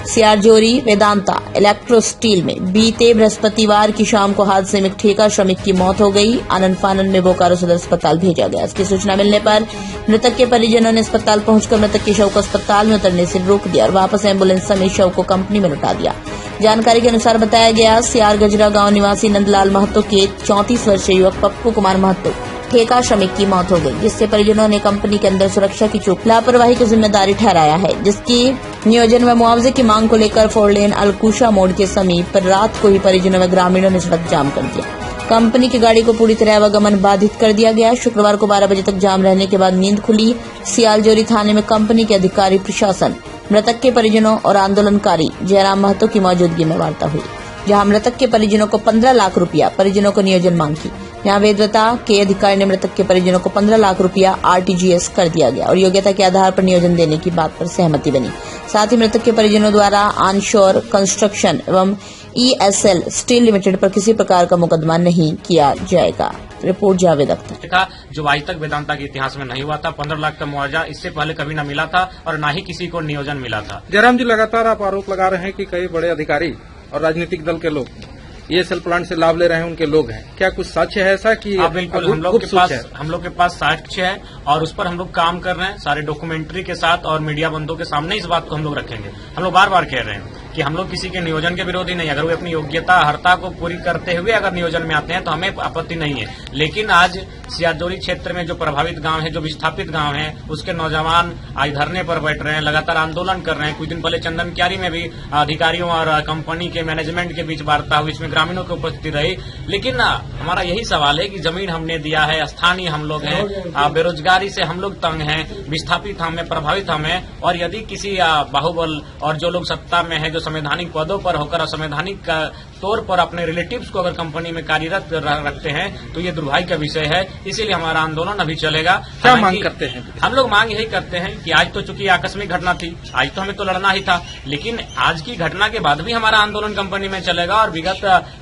Siyaljori Vedanta electro steel में बीते बृहस्पतिवार की शाम को हादसे में एक ठेका श्रमिक की मौत हो गई। आनंद फानन में बोकारो सदर अस्पताल भेजा गया। इसकी सूचना मिलने पर मृतक के परिजनों ने अस्पताल पहुंचकर मृतक के शव को अस्पताल में उतरने से रोक दिया और वापस एम्बुलेंस समेत शव को कंपनी में लौटा दिया। जानकारी के अनुसार बताया गया, सियार गजरा गांव निवासी नंदलाल महतो के 34 वर्षीय युवक पप्पू कुमार महतो ठेका श्रमिक की मौत हो गई, जिससे परिजनों ने कंपनी के अंदर सुरक्षा की चूक लापरवाही की जिम्मेदारी ठहराया है, जिसकी नियोजन व मुआवजे की मांग को लेकर 4 लेन अलकुशा मोड़ के समीप रात को ही परिजनों व ग्रामीणों ने सड़क जाम कर दिया। कंपनी की गाड़ी को पूरी तरह आवागमन बाधित कर दिया गया। शुक्रवार को 12 बजे तक जाम रहने के बाद नींद खुली। सियालजोरी थाने में कंपनी के अधिकारी, प्रशासन, मृतक के परिजनों और आंदोलनकारी जयराम महतो की मौजूदगी में वार्ता हुई, जहां मृतक के परिजनों को 15 लाख रुपया परिजनों को नियोजन मांग की। यहाँ वेदवता के अधिकारी ने मृतक के परिजनों को 15 लाख रुपया RTGS कर दिया गया और योग्यता के आधार पर नियोजन देने की बात पर सहमति बनी। साथ ही मृतक के परिजनों द्वारा आनशोर कंस्ट्रक्शन एवं ESL स्टील लिमिटेड पर किसी प्रकार का मुकदमा नहीं किया जाएगा। रिपोर्ट जावेद अख्तर। जो आज तक वेदांता के इतिहास में नहीं हुआ था। 15 लाख का मुआवजा इससे पहले कभी न मिला था और न ही किसी को नियोजन मिला था। जयराम जी, लगातार आप आरोप लगा रहे हैं कि कई बड़े अधिकारी और राजनीतिक दल के लोग ESL प्लांट से लाभ ले रहे हैं, उनके लोग हैं। क्या कुछ साक्ष्य है ऐसा कि? बिल्कुल, हम लोग के पास साक्ष्य है और उस पर हम लोग काम कर रहे हैं सारे डॉक्यूमेंट्री के साथ और मीडिया बंधुओं के सामने इस बात को हम लोग रखेंगे। हम लोग बार बार कह रहे हैं कि हम लोग किसी के नियोजन के विरोधी नहीं। अगर वे अपनी योग्यता अर्हता को पूरी करते हुए अगर नियोजन में आते हैं तो हमें आपत्ति नहीं है। लेकिन आज सियालजोरी क्षेत्र में जो प्रभावित गांव है, जो विस्थापित गांव है, उसके नौजवान आज धरने पर बैठ रहे हैं, लगातार आंदोलन कर रहे हैं। कुछ दिन पहले चंदन क्यारी में भी अधिकारियों और कंपनी के मैनेजमेंट के बीच वार्ता हुई, इसमें ग्रामीणों की उपस्थिति रही। लेकिन हमारा यही सवाल है कि जमीन हमने दिया है, स्थानीय हम लोग हैं, बेरोजगारी से हम लोग तंग हैं, विस्थापित हमें, प्रभावित हमें, और यदि किसी बाहुबल और जो लोग सत्ता में है, जो संवैधानिक पदों पर होकर असंवैधानिक तौर पर अपने रिलेटिव्स को अगर कंपनी में कार्यरत रखते हैं तो ये दुर्भाग्य का विषय है। इसीलिए हमारा आंदोलन अभी चलेगा। क्या मांग करते हैं? हम लोग मांग यही करते हैं कि आज तो चूंकि आकस्मिक घटना थी, आज तो हमें तो लड़ना ही था, लेकिन आज की घटना के बाद भी हमारा आंदोलन कंपनी में चलेगा और विगत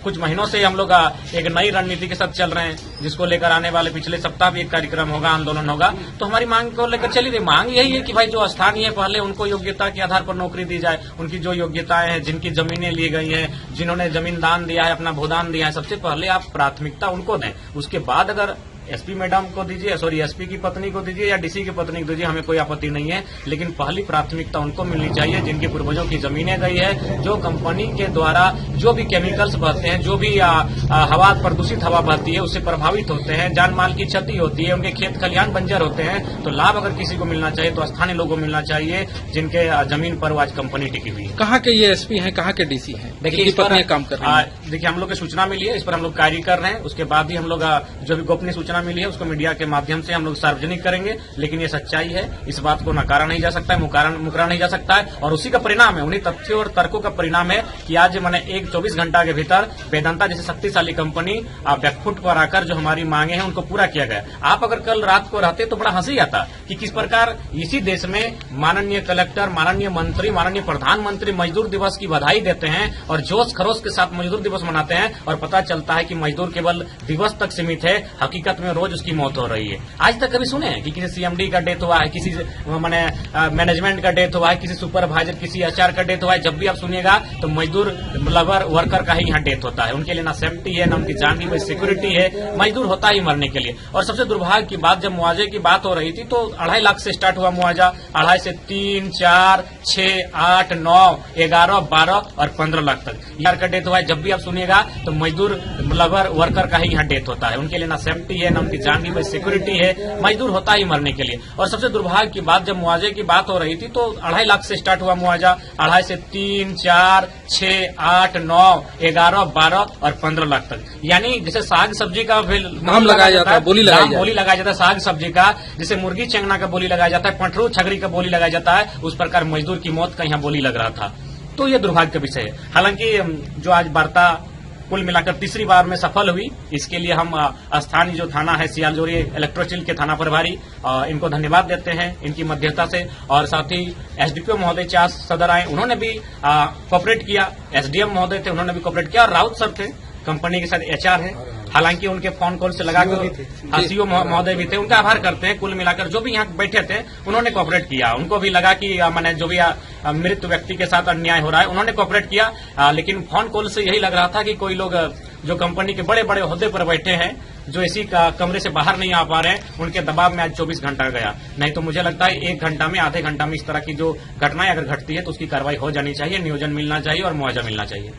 कुछ महीनों से हम लोग एक नई रणनीति के साथ चल रहे हैं, जिसको लेकर आने वाले पिछले सप्ताह भी एक कार्यक्रम होगा, आंदोलन होगा। तो हमारी मांग को लेकर चली रही। मांग यही है कि भाई जो स्थानीय है पहले उनको योग्यता के आधार पर नौकरी दी जाए। उनकी जो योग्यताएं हैं, जिनकी जमीनें ली गई हैं, जिन्होंने जमीन दान दिया है, अपना भूदान दिया है, सबसे पहले आप प्राथमिकता उनको दें। उसके बाद अगर SP मैडम को दीजिए, SP की पत्नी को दीजिए या DC की पत्नी को दीजिए, हमें कोई आपत्ति नहीं है। लेकिन पहली प्राथमिकता उनको मिलनी चाहिए जिनके पूर्वजों की जमीनें गई है, जो कंपनी के द्वारा जो भी केमिकल्स बहते हैं, जो भी हवा प्रदूषित हवा बहती है, उससे प्रभावित होते हैं, जान माल की क्षति होती है, उनके खेत खलिहान बंजर होते हैं। तो लाभ अगर किसी को मिलना चाहिए तो स्थानीय लोगों को मिलना चाहिए जिनके जमीन पर आज कंपनी टिकी हुई है। कहाँ के ये SP हैं, कहाँ के DC हैं? देखिए, इस पर काम कर रहे हैं। देखिए, हम लोग की सूचना मिली है, इस पर हम लोग कार्य कर रहे हैं। उसके बाद ही हम लोग जो भी गोपनीय सूचना मिली है उसको मीडिया के माध्यम से हम लोग सार्वजनिक करेंगे। लेकिन ये सच्चाई है, इस बात को नकारा नहीं जा सकता है, मुकरा नहीं जा सकता है। और उसी का परिणाम है, उन्हीं तथ्यों और तर्कों का परिणाम है कि आज मैंने 24 घंटा के भीतर वेदांता जैसे शक्तिशाली कंपनी बैकफुट पर आकर जो हमारी मांगे हैं उनको पूरा किया गया। आप अगर कल रात को रहते तो बड़ा हंसी आता कि किस प्रकार इसी देश में माननीय कलेक्टर, माननीय मंत्री, माननीय प्रधानमंत्री मजदूर दिवस की बधाई देते हैं और जोश खरोश के साथ मजदूर दिवस मनाते हैं, और पता चलता है कि मजदूर केवल दिवस तक सीमित है, हकीकत में रोज उसकी मौत हो रही है। आज तक कभी सुने हैं कि किसी CMD का डेथ हुआ है, किसी मैनेजमेंट का डेथ हुआ है, किसी सुपरवाइजर, किसी HR का डेथ हुआ है? जब भी आप सुनिएगा तो मजदूर वर्कर का ही यहाँ डेथ होता है। उनके लिए ना सेफ्टी है, ना उनकी जान की कोई सिक्योरिटी है। मजदूर होता ही मरने के लिए। और सबसे दुर्भाग्य की बात, जब मुआवजे की बात हो रही थी तो 2.5 लाख से स्टार्ट हुआ मुआवजा। 2.5 से 3, 4, 6, 8, 9, 11, 12 और 15 लाख तक यार का डेथ हुआ है। जब भी आप सुनिएगा तो मजदूर वर्कर का ही यहाँ डेथ होता है। उनके लिए ना सेफ्टी है, ना उनकी जान की कोई सिक्योरिटी है। मजदूर होता ही मरने के लिए। और सबसे दुर्भाग्य की बात, जब मुआवजे की बात हो रही थी तो 2.5 लाख से स्टार्ट हुआ मुआवजा। 2.5 से 3, 4, 6, 8, 9, 11, 12 और 15 लाख तक। यानी जैसे साग सब्जी का नाम लगाया जाता है, बोली लगाया जाता है साग सब्जी का, जैसे मुर्गी चेंगना का बोली लगाया जाता है, पटरू छगरी का बोली लगाया जाता है, उस प्रकार मजदूर की मौत का यहाँ बोली लग रहा था। तो ये दुर्भाग्य का विषय है। हालांकि जो आज वार्ता कुल मिलाकर तीसरी बार में सफल हुई, इसके लिए हम स्थानीय जो थाना है सियालजोरी इलेक्ट्रो स्टील के थाना प्रभारी, इनको धन्यवाद देते हैं इनकी मध्यस्थता से। और साथ ही SDPO महोदय चास सदर आए, उन्होंने भी कोऑपरेट किया। SDM महोदय थे, उन्होंने भी कोऑपरेट किया। और राउत सर थे, कंपनी के साथ HR है, हालांकि उनके फोन कॉल से लगा कर सीओ महोदय भी थे, उनका आभार करते हैं। कुल मिलाकर जो भी यहाँ बैठे थे उन्होंने कोऑपरेट किया। उनको भी लगा कि मैंने जो भी मृत व्यक्ति के साथ अन्याय हो रहा है, उन्होंने कोऑपरेट किया। लेकिन फोन कॉल से यही लग रहा था कि कोई लोग जो कंपनी के बड़े बड़े ओहदे पर बैठे हैं, जो इसी कमरे से बाहर नहीं आ पा रहे हैं, उनके दबाव में आज 24 घंटा गया। नहीं तो मुझे लगता है 1 घंटा में, आधे घंटा में इस तरह की जो घटनाएं अगर घटती है तो उसकी कार्रवाई हो जानी चाहिए, नियोजन मिलना चाहिए और मुआवजा मिलना चाहिए।